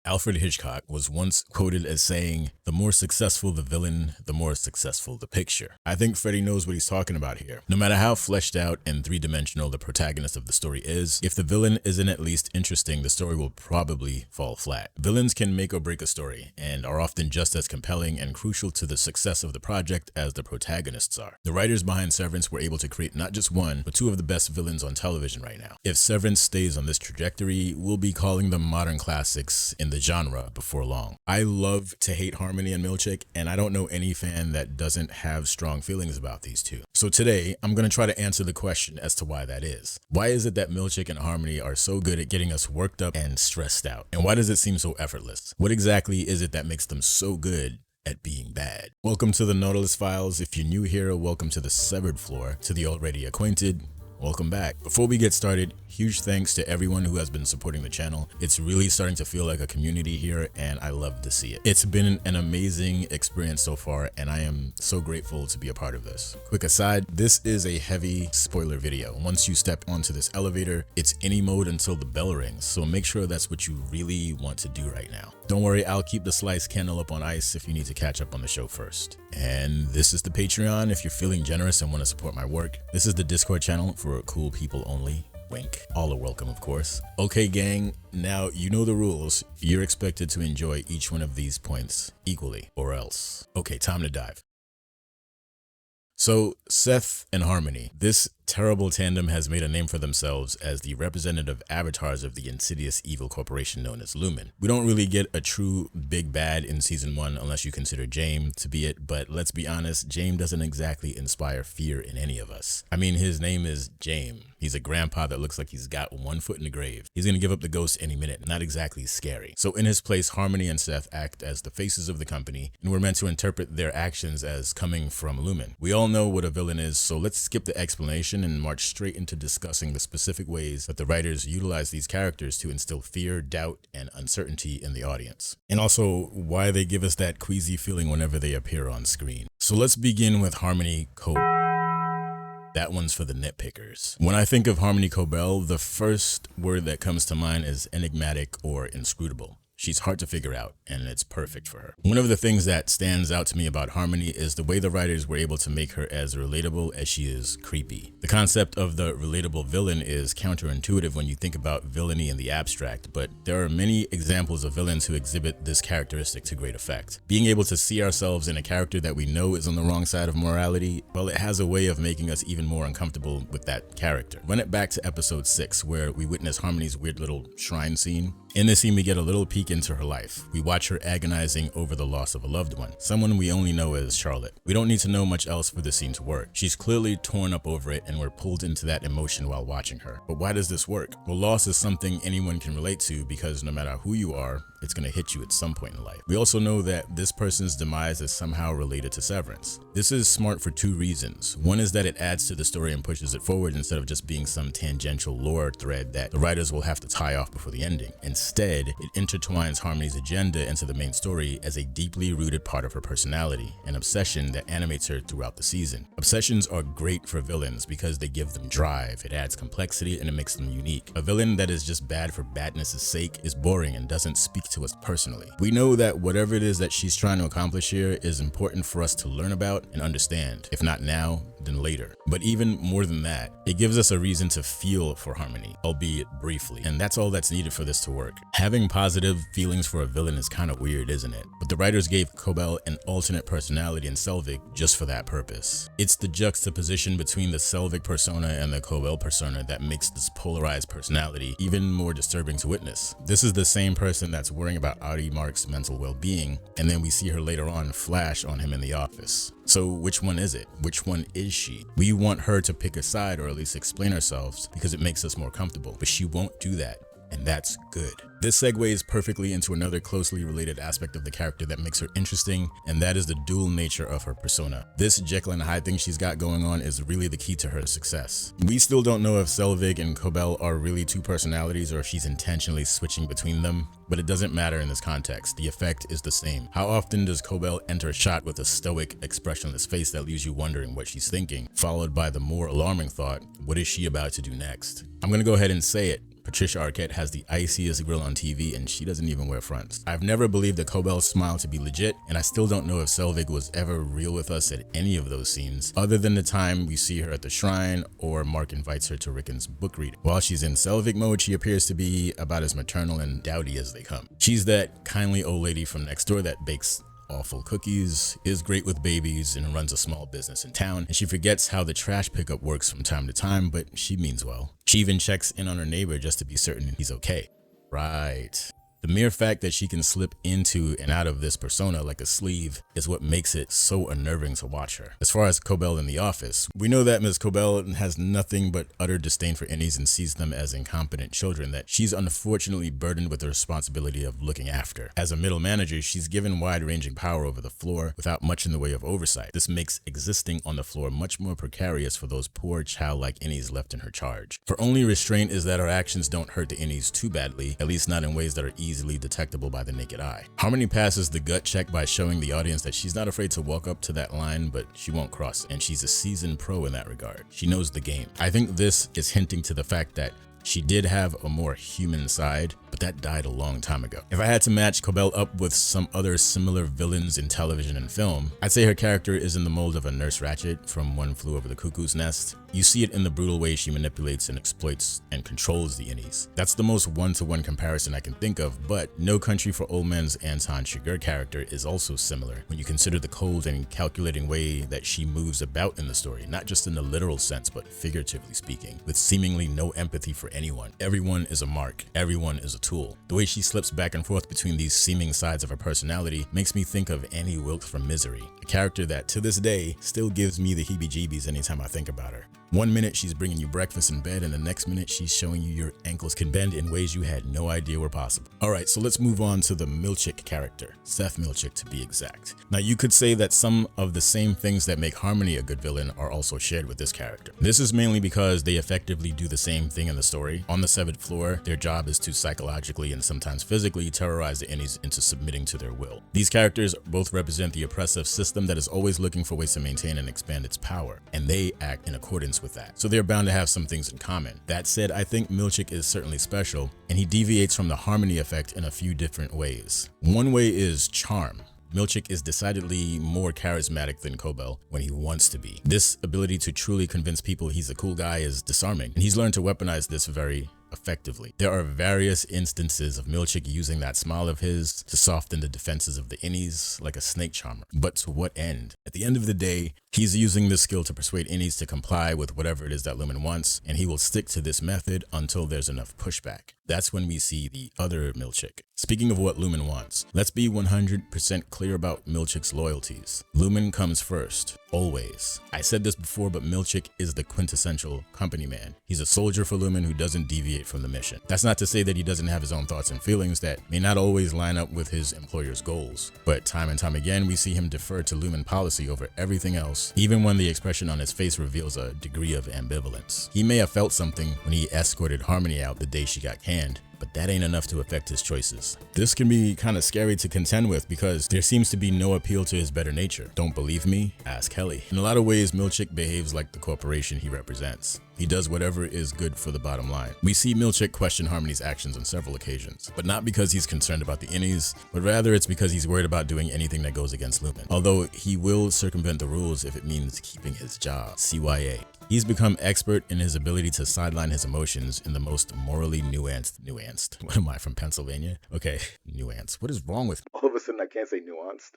Alfred Hitchcock was once quoted as saying, "The more successful the villain, the more successful the picture." I think Freddy knows what he's talking about here. No matter how fleshed out and three-dimensional the protagonist of the story is, if the villain isn't at least interesting, the story will probably fall flat. Villains can make or break a story, and are often just as compelling and crucial to the success of the project as the protagonists are. The writers behind Severance were able to create not just one, but two of the best villains on television right now. If Severance stays on this trajectory, we'll be calling them modern classics in the genre before long. I love to hate Harmony and Milchick, and I don't know any fan that doesn't have strong feelings about these two. So today, I'm going to try to answer the question as to why that is. Why is it that Milchick and Harmony are so good at getting us worked up and stressed out? And why does it seem so effortless? What exactly is it that makes them so good at being bad? Welcome to the Nautilus Files. If you're new here, welcome to the severed floor. To the already acquainted, welcome back. Before we get started, huge thanks to everyone who has been supporting the channel. It's really starting to feel like a community here, and I love to see it. It's been an amazing experience so far, and I am so grateful to be a part of this. Quick aside, this is a heavy spoiler video. Once you step onto this elevator, it's innie mode until the bell rings, so make sure that's what you really want to do right now. Don't worry, I'll keep the sliced candle up on ice if you need to catch up on the show first. And this is the Patreon if you're feeling generous and want to support my work. This is the Discord channel for cool people only. Wink. All are welcome, of course. Okay, gang, now you know the rules. You're expected to enjoy each one of these points equally, or else. Okay, time to dive. So, Seth and Harmony. This terrible tandem has made a name for themselves as the representative avatars of the insidious evil corporation known as Lumen. We don't really get a true big bad in season 1 unless you consider James to be it, but let's be honest, James doesn't exactly inspire fear in any of us. I mean, his name is James. He's a grandpa that looks like he's got one foot in the grave. He's gonna give up the ghost any minute, not exactly scary. So in his place, Harmony and Seth act as the faces of the company, and we're meant to interpret their actions as coming from Lumen. We all know what a villain is, so let's skip the explanation and march straight into discussing the specific ways that the writers utilize these characters to instill fear, doubt, and uncertainty in the audience. And also why they give us that queasy feeling whenever they appear on screen. So let's begin with Harmony Cobel. That one's for the nitpickers. When I think of Harmony Cobel, the first word that comes to mind is enigmatic or inscrutable. She's hard to figure out, and it's perfect for her. One of the things that stands out to me about Harmony is the way the writers were able to make her as relatable as she is creepy. The concept of the relatable villain is counterintuitive when you think about villainy in the abstract, but there are many examples of villains who exhibit this characteristic to great effect. Being able to see ourselves in a character that we know is on the wrong side of morality, well, it has a way of making us even more uncomfortable with that character. Run it back to episode 6, where we witness Harmony's weird little shrine scene. In this scene, we get a little peek into her life. We watch her agonizing over the loss of a loved one, someone we only know as Charlotte. We don't need to know much else for this scene to work. She's clearly torn up over it, and we're pulled into that emotion while watching her. But why does this work? Well, loss is something anyone can relate to because no matter who you are, it's going to hit you at some point in life. We also know that this person's demise is somehow related to Severance. This is smart for two reasons. One is that it adds to the story and pushes it forward instead of just being some tangential lore thread that the writers will have to tie off before the ending. Instead, it intertwines Harmony's agenda into the main story as a deeply rooted part of her personality, an obsession that animates her throughout the season. Obsessions are great for villains because they give them drive, it adds complexity, and it makes them unique. A villain that is just bad for badness' sake is boring and doesn't speak to us personally. We know that whatever it is that she's trying to accomplish here is important for us to learn about and understand, if not now, then later. But even more than that, it gives us a reason to feel for Harmony, albeit briefly, and that's all that's needed for this to work. Having positive feelings for a villain is kind of weird, isn't it? But the writers gave Cobel an alternate personality in Selvig just for that purpose. It's the juxtaposition between the Selvig persona and the Cobel persona that makes this polarized personality even more disturbing to witness. This is the same person that's worrying about Audie Mark's mental well-being, and then we see her later on flash on him in the office. So which one is it? Which one is she? We want her to pick a side or at least explain herself because it makes us more comfortable, but she won't do that, and that's good. This segues perfectly into another closely related aspect of the character that makes her interesting, and that is the dual nature of her persona. This Jekyll and Hyde thing she's got going on is really the key to her success. We still don't know if Selvig and Cobel are really two personalities or if she's intentionally switching between them, but it doesn't matter in this context. The effect is the same. How often does Cobel enter a shot with a stoic, expressionless face that leaves you wondering what she's thinking, followed by the more alarming thought, what is she about to do next? I'm gonna go ahead and say it. Patricia Arquette has the iciest grill on TV and she doesn't even wear fronts. I've never believed the Cobel smile to be legit, and I still don't know if Selvig was ever real with us at any of those scenes, other than the time we see her at the shrine or Mark invites her to Rickon's book reading. While she's in Selvig mode, she appears to be about as maternal and dowdy as they come. She's that kindly old lady from next door that bakes awful cookies, is great with babies, and runs a small business in town, and she forgets how the trash pickup works from time to time, but she means well. She even checks in on her neighbor just to be certain he's okay. Right. The mere fact that she can slip into and out of this persona like a sleeve is what makes it so unnerving to watch her. As far as Cobel in the office, we know that Ms. Cobel has nothing but utter disdain for innies and sees them as incompetent children that she's unfortunately burdened with the responsibility of looking after. As a middle manager, she's given wide-ranging power over the floor without much in the way of oversight. This makes existing on the floor much more precarious for those poor childlike innies left in her charge. Her only restraint is that her actions don't hurt the innies too badly, at least not in ways that are easily detectable by the naked eye. Harmony passes the gut check by showing the audience that she's not afraid to walk up to that line, but she won't cross it, and she's a seasoned pro in that regard. She knows the game. I think this is hinting to the fact that she did have a more human side, but that died a long time ago. If I had to match Cobel up with some other similar villains in television and film, I'd say her character is in the mold of a Nurse Ratched from One Flew Over the Cuckoo's Nest. You see it in the brutal way she manipulates and exploits and controls the innies. That's the most one-to-one comparison I can think of, but No Country for Old Men's Anton Chigurh character is also similar when you consider the cold and calculating way that she moves about in the story, not just in the literal sense, but figuratively speaking, with seemingly no empathy for anyone. Everyone is a mark. Everyone is a tool. The way she slips back and forth between these seeming sides of her personality makes me think of Annie Wilkes from Misery, a character that to this day still gives me the heebie-jeebies anytime I think about her. One minute she's bringing you breakfast in bed, and the next minute she's showing you your ankles can bend in ways you had no idea were possible. Alright, so let's move on to the Milchick character, Seth Milchick to be exact. Now you could say that some of the same things that make Harmony a good villain are also shared with this character. This is mainly because they effectively do the same thing in the story. On the severed floor, their job is to psychologically and sometimes physically terrorize the innies into submitting to their will. These characters both represent the oppressive system that is always looking for ways to maintain and expand its power, and they act in accordance with that. So they're bound to have some things in common. That said, I think Milchick is certainly special, and he deviates from the Harmony effect in a few different ways. One way is charm. Milchick is decidedly more charismatic than Cobel when he wants to be. This ability to truly convince people he's a cool guy is disarming, and he's learned to weaponize this very effectively. There are various instances of Milchick using that smile of his to soften the defenses of the innies like a snake charmer. But to what end? At the end of the day, he's using this skill to persuade innies to comply with whatever it is that Lumen wants, and he will stick to this method until there's enough pushback. That's when we see the other Milchick. Speaking of what Lumen wants, let's be 100% clear about Milchick's loyalties. Lumen comes first, always. I said this before, but Milchick is the quintessential company man. He's a soldier for Lumen who doesn't deviate from the mission. That's not to say that he doesn't have his own thoughts and feelings that may not always line up with his employer's goals, but time and time again we see him defer to Lumen policy over everything else, even when the expression on his face reveals a degree of ambivalence. He may have felt something when he escorted Harmony out the day she got canned, but that ain't enough to affect his choices. This can be kind of scary to contend with because there seems to be no appeal to his better nature. Don't believe me? Ask Helly. In a lot of ways, Milchick behaves like the corporation he represents. He does whatever is good for the bottom line. We see Milchick question Harmony's actions on several occasions, but not because he's concerned about the innies, but rather it's because he's worried about doing anything that goes against Lumen. Although he will circumvent the rules if it means keeping his job. CYA. He's become expert in his ability to sideline his emotions in the most morally nuanced. What am I, from Pennsylvania? Okay, nuance. What is wrong with me? All of a sudden I can't say nuanced.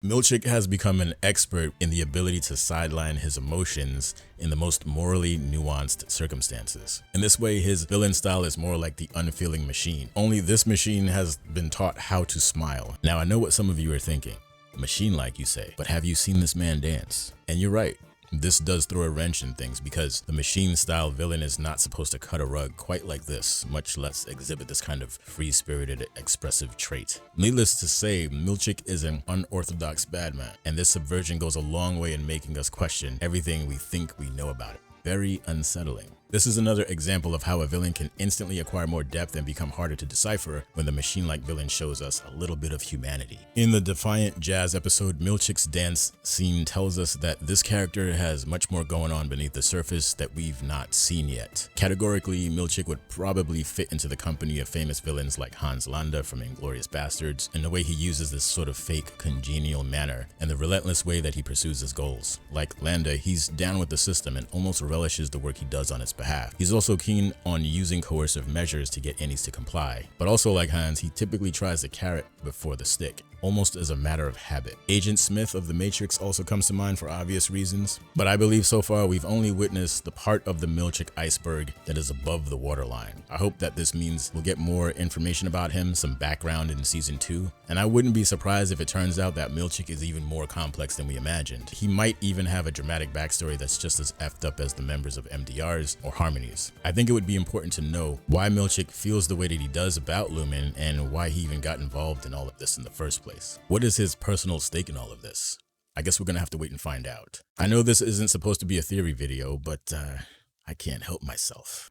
Milchick has become an expert in the ability to sideline his emotions in the most morally nuanced circumstances. In this way, his villain style is more like the unfeeling machine. Only this machine has been taught how to smile. Now, I know what some of you are thinking. Machine-like, you say, but have you seen this man dance? And you're right. This does throw a wrench in things because the machine-style villain is not supposed to cut a rug quite like this, much less exhibit this kind of free-spirited, expressive trait. Needless to say, Milchick is an unorthodox bad man, and this subversion goes a long way in making us question everything we think we know about it. Very unsettling. This is another example of how a villain can instantly acquire more depth and become harder to decipher when the machine-like villain shows us a little bit of humanity. In the Defiant Jazz episode, Milchick's dance scene tells us that this character has much more going on beneath the surface that we've not seen yet. Categorically, Milchick would probably fit into the company of famous villains like Hans Landa from Inglourious Bastards, and the way he uses this sort of fake, congenial manner, and the relentless way that he pursues his goals. Like Landa, he's down with the system and almost relishes the work he does on its behalf. He's also keen on using coercive measures to get innies to comply. But also like Hans, he typically tries the carrot before the stick, almost as a matter of habit. Agent Smith of the Matrix also comes to mind for obvious reasons, but I believe so far we've only witnessed the part of the Milchick iceberg that is above the waterline. I hope that this means we'll get more information about him, some background in season 2, and I wouldn't be surprised if it turns out that Milchick is even more complex than we imagined. He might even have a dramatic backstory that's just as effed up as the members of MDRs or Harmonies. I think it would be important to know why Milchick feels the way that he does about Lumen and why he even got involved in all of this in the first place. What is his personal stake in all of this? I guess we're gonna have to wait and find out. I know this isn't supposed to be a theory video, but I can't help myself.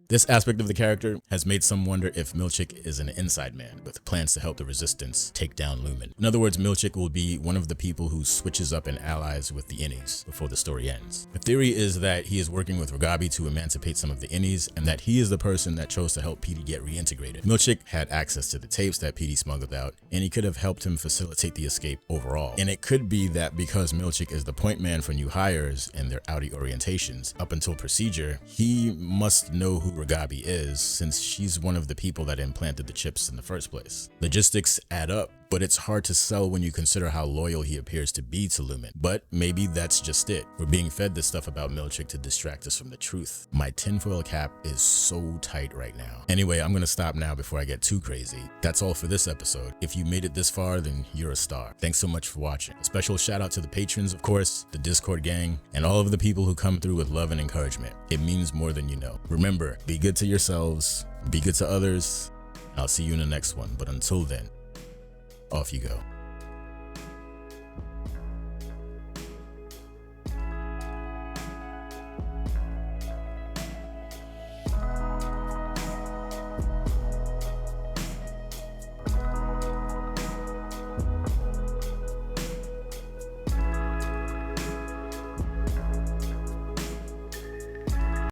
This aspect of the character has made some wonder if Milchick is an inside man with plans to help the resistance take down Lumen. In other words, Milchick will be one of the people who switches up and allies with the innies before the story ends. The theory is that he is working with Rugabi to emancipate some of the innies, and that he is the person that chose to help Petey get reintegrated. Milchick had access to the tapes that Petey smuggled out, and he could have helped him facilitate the escape overall. And it could be that because Milchick is the point man for new hires and their outie orientations up until procedure, he must know who Rugabi is, since she's one of the people that implanted the chips in the first place. Logistics add up, but it's hard to sell when you consider how loyal he appears to be to Lumen. But maybe that's just it. We're being fed this stuff about Milchick to distract us from the truth. My tinfoil cap is so tight right now. Anyway, I'm gonna stop now before I get too crazy. That's all for this episode. If you made it this far, then you're a star. Thanks so much for watching. A special shout out to the patrons, of course, the Discord gang, and all of the people who come through with love and encouragement. It means more than you know. Remember, be good to yourselves, be good to others. I'll see you in the next one, but until then, off you go.